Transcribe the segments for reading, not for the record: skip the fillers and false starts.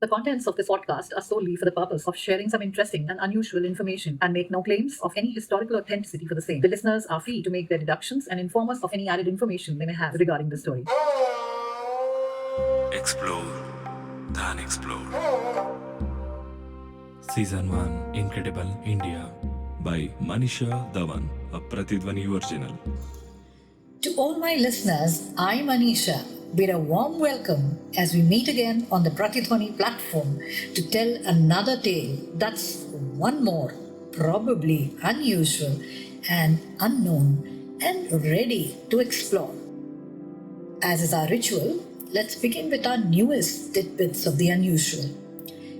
The contents of this podcast are solely for the purpose of sharing some interesting and unusual information and make no claims of any historical authenticity for the same. The listeners are free to make their deductions and inform us of any added information they may have regarding the story. Explore the unexplored. Season 1 Incredible India by Manisha Dhawan, a Pratidhwani original. To all my listeners, I'm Anisha. With a warm welcome as we meet again on the Pratidhwani platform to tell another tale that's one more, probably unusual and unknown and ready to explore. As is our ritual, let's begin with our newest tidbits of the unusual.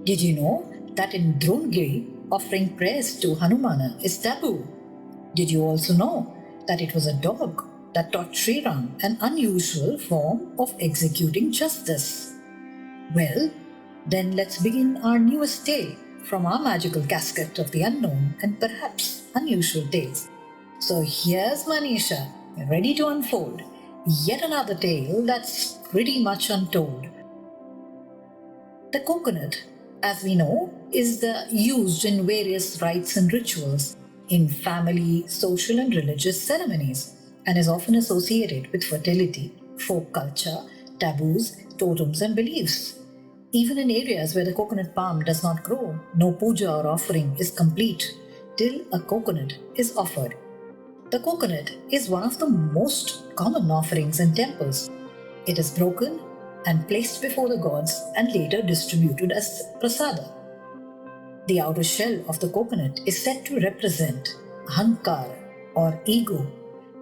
Did you know that in Drongiri, offering prayers to Hanumana is taboo? Did you also know that it was a dog that taught Sri Ram an unusual form of executing justice? Well, then let's begin our newest tale from our magical casket of the unknown and perhaps unusual tales. So here's Manisha, ready to unfold yet another tale that's pretty much untold. The coconut, as we know, is used in various rites and rituals, in family, social, and religious ceremonies, and is often associated with fertility, folk culture, taboos, totems, and beliefs. Even in areas where the coconut palm does not grow, no puja or offering is complete till a coconut is offered. The coconut is one of the most common offerings in temples. It is broken and placed before the gods and later distributed as prasada. The outer shell of the coconut is said to represent Ahankar or ego,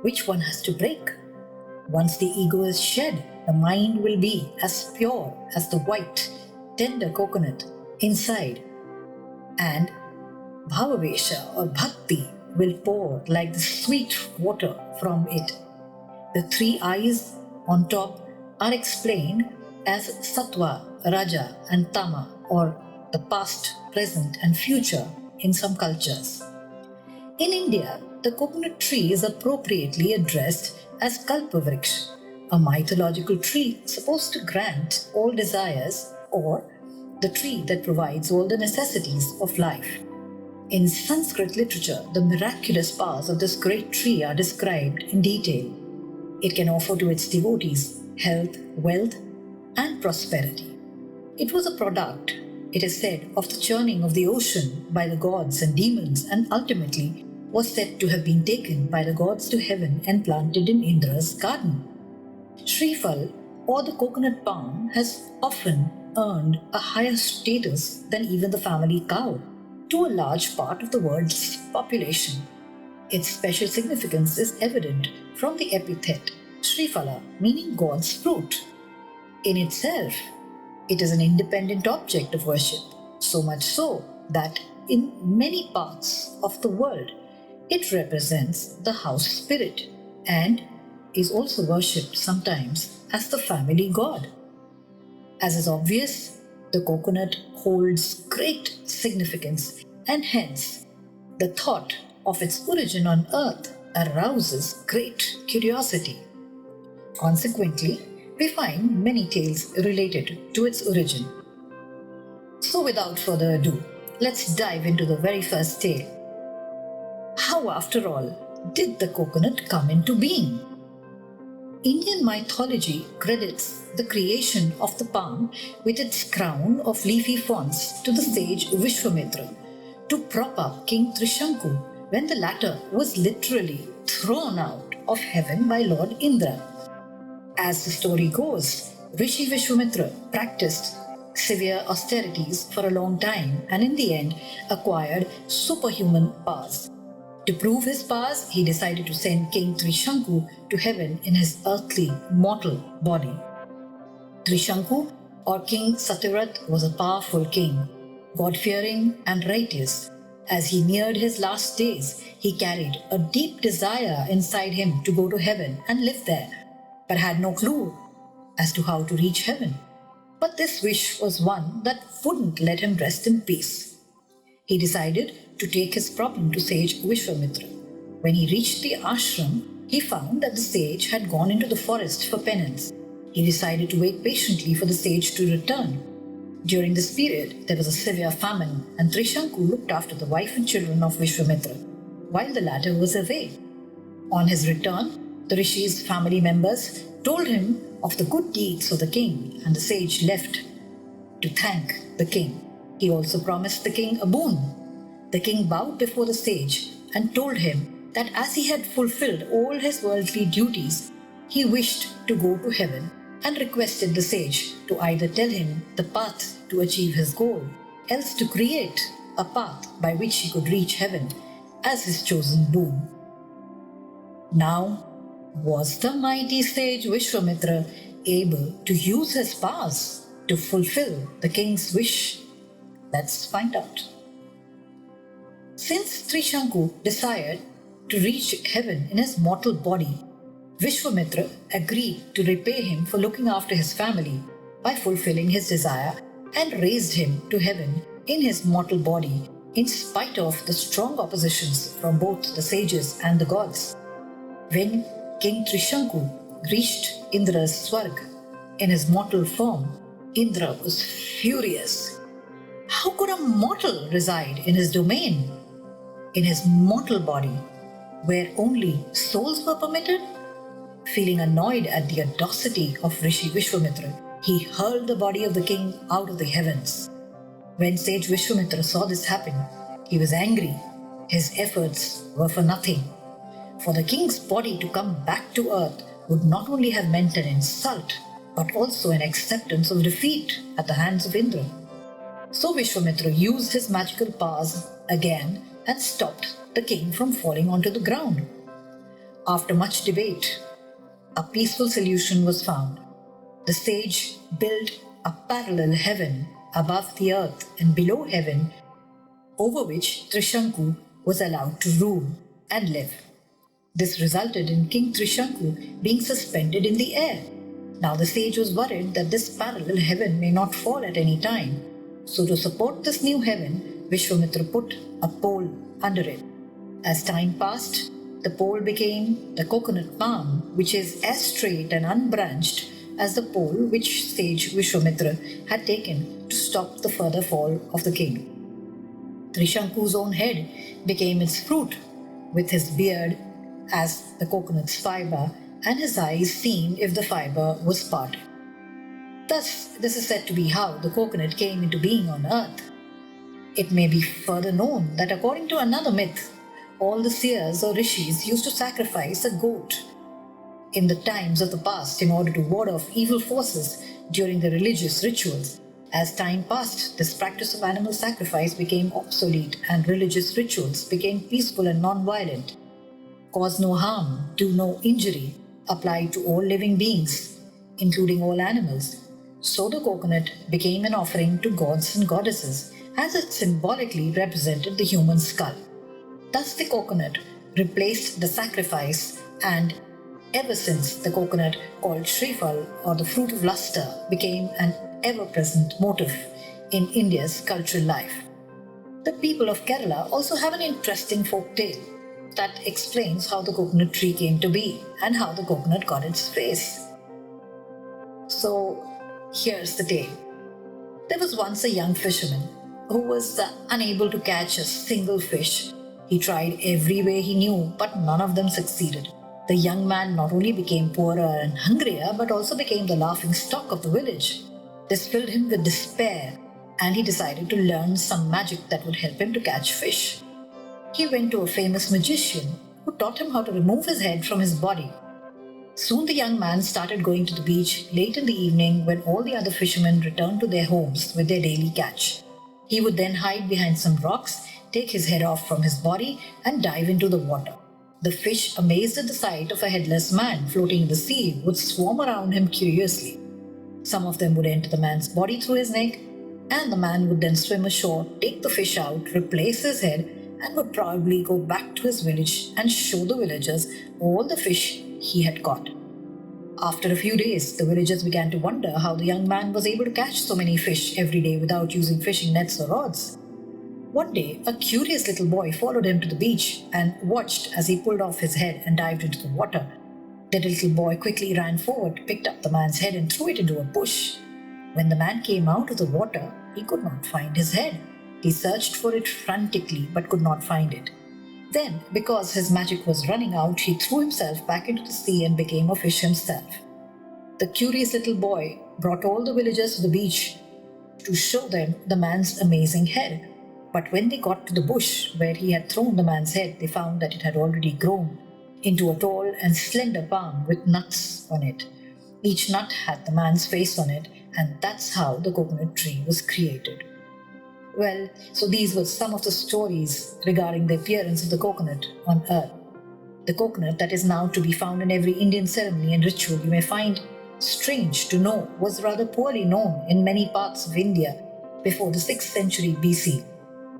which one has to break. Once the ego is shed, the mind will be as pure as the white, tender coconut inside, and Bhavavesha or Bhakti will pour like the sweet water from it. The three eyes on top are explained as Sattva, Raja, and Tama, or the past, present, and future in some cultures. In India, the coconut tree is appropriately addressed as Kalpavriksha, a mythological tree supposed to grant all desires, or the tree that provides all the necessities of life. In Sanskrit literature, the miraculous powers of this great tree are described in detail. It can offer to its devotees health, wealth, and prosperity. It was a product, it is said, of the churning of the ocean by the gods and demons, and ultimately was said to have been taken by the gods to heaven and planted in Indra's garden. Shrifal, or the coconut palm, has often earned a higher status than even the family cow to a large part of the world's population. Its special significance is evident from the epithet Shrifala, meaning God's fruit. In itself, it is an independent object of worship, so much so that in many parts of the world, it represents the house spirit and is also worshipped sometimes as the family god. As is obvious, the coconut holds great significance, and hence the thought of its origin on earth arouses great curiosity. Consequently, we find many tales related to its origin. So without further ado, let's dive into the very first tale. How, after all, did the coconut come into being? Indian mythology credits the creation of the palm with its crown of leafy fronds to the sage Vishwamitra to prop up King Trishanku when the latter was literally thrown out of heaven by Lord Indra. As the story goes, Rishi Vishwamitra practiced severe austerities for a long time and in the end acquired superhuman powers. To prove his powers, he decided to send King Trishanku to heaven in his earthly, mortal body. Trishanku, or King Satyavrat, was a powerful king, God-fearing and righteous. As he neared his last days, he carried a deep desire inside him to go to heaven and live there, but had no clue as to how to reach heaven. But this wish was one that wouldn't let him rest in peace. He decided to take his problem to sage Vishwamitra. When he reached the ashram, he found that the sage had gone into the forest for penance. He decided to wait patiently for the sage to return. During this period, there was a severe famine, and Trishanku looked after the wife and children of Vishwamitra, while the latter was away. On his return, the Rishi's family members told him of the good deeds of the king, and the sage left to thank the king. He also promised the king a boon. The king bowed before the sage and told him that as he had fulfilled all his worldly duties, he wished to go to heaven and requested the sage to either tell him the path to achieve his goal, else to create a path by which he could reach heaven as his chosen boon. Now, was the mighty sage Vishwamitra able to use his powers to fulfill the king's wish? Let's find out. Since Trishanku desired to reach heaven in his mortal body, Vishwamitra agreed to repay him for looking after his family by fulfilling his desire and raised him to heaven in his mortal body in spite of the strong oppositions from both the sages and the gods. When King Trishanku reached Indra's Swarg in his mortal form, Indra was furious. How could a mortal reside in his domain, in his mortal body, where only souls were permitted? Feeling annoyed at the audacity of Rishi Vishwamitra, he hurled the body of the king out of the heavens. When sage Vishwamitra saw this happen, he was angry. His efforts were for nothing. For the king's body to come back to earth would not only have meant an insult, but also an acceptance of defeat at the hands of Indra. So Vishwamitra used his magical powers again and stopped the king from falling onto the ground. After much debate, a peaceful solution was found. The sage built a parallel heaven above the earth and below heaven, over which Trishanku was allowed to rule and live. This resulted in King Trishanku being suspended in the air. Now the sage was worried that this parallel heaven may not fall at any time. So to support this new heaven, Vishwamitra put a pole under it. As time passed, the pole became the coconut palm, which is as straight and unbranched as the pole which sage Vishwamitra had taken to stop the further fall of the king. Trishanku's own head became its fruit, with his beard as the coconut's fiber, and his eyes seen if the fiber was parted. Thus, this is said to be how the coconut came into being on earth. It may be further known that according to another myth, all the seers or rishis used to sacrifice a goat in the times of the past in order to ward off evil forces during the religious rituals. As time passed, this practice of animal sacrifice became obsolete and religious rituals became peaceful and non-violent. Cause no harm, do no injury applied to all living beings, including all animals. So the coconut became an offering to gods and goddesses, as it symbolically represented the human skull. Thus the coconut replaced the sacrifice, and ever since the coconut, called Shrifal or the fruit of luster, became an ever-present motif in India's cultural life. The people of Kerala also have an interesting folk tale that explains how the coconut tree came to be and how the coconut got its face. So here's the tale. There was once a young fisherman who was unable to catch a single fish. He tried every way he knew, but none of them succeeded. The young man not only became poorer and hungrier, but also became the laughing stock of the village. This filled him with despair, and he decided to learn some magic that would help him to catch fish. He went to a famous magician who taught him how to remove his head from his body. Soon the young man started going to the beach late in the evening when all the other fishermen returned to their homes with their daily catch. He would then hide behind some rocks, take his head off from his body, and dive into the water. The fish, amazed at the sight of a headless man floating in the sea, would swarm around him curiously. Some of them would enter the man's body through his neck, and the man would then swim ashore, take the fish out, replace his head, and would probably go back to his village and show the villagers all the fish he had caught. After a few days, the villagers began to wonder how the young man was able to catch so many fish every day without using fishing nets or rods. One day, a curious little boy followed him to the beach and watched as he pulled off his head and dived into the water. The little boy quickly ran forward, picked up the man's head and threw it into a bush. When the man came out of the water, he could not find his head. He searched for it frantically but could not find it. Then, because his magic was running out, he threw himself back into the sea and became a fish himself. The curious little boy brought all the villagers to the beach to show them the man's amazing head. But when they got to the bush where he had thrown the man's head, they found that it had already grown into a tall and slender palm with nuts on it. Each nut had the man's face on it, and that's how the coconut tree was created. Well, so these were some of the stories regarding the appearance of the coconut on earth. The coconut that is now to be found in every Indian ceremony and ritual, you may find strange to know, was rather poorly known in many parts of India before the 6th century BC.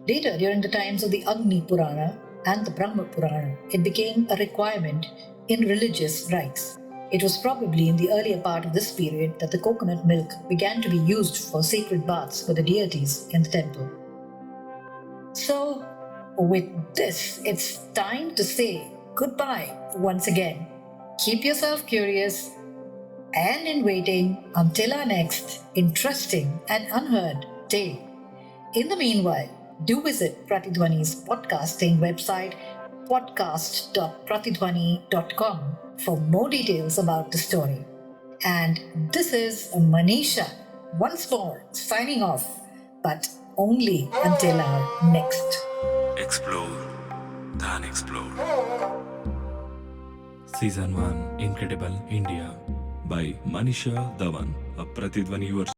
Later, during the times of the Agni Purana and the Brahma Purana, it became a requirement in religious rites. It was probably in the earlier part of this period that the coconut milk began to be used for sacred baths for the deities in the temple. So, with this, it's time to say goodbye once again. Keep yourself curious and in waiting until our next interesting and unheard tale. In the meanwhile, do visit Pratidhwani's podcasting website, podcast.pratidhwani.com, for more details about the story. And this is Manisha once more signing off, but only until our next. Explore the unexplored. Season 1 Incredible India by Manisha Dhawan, a Pratidhwani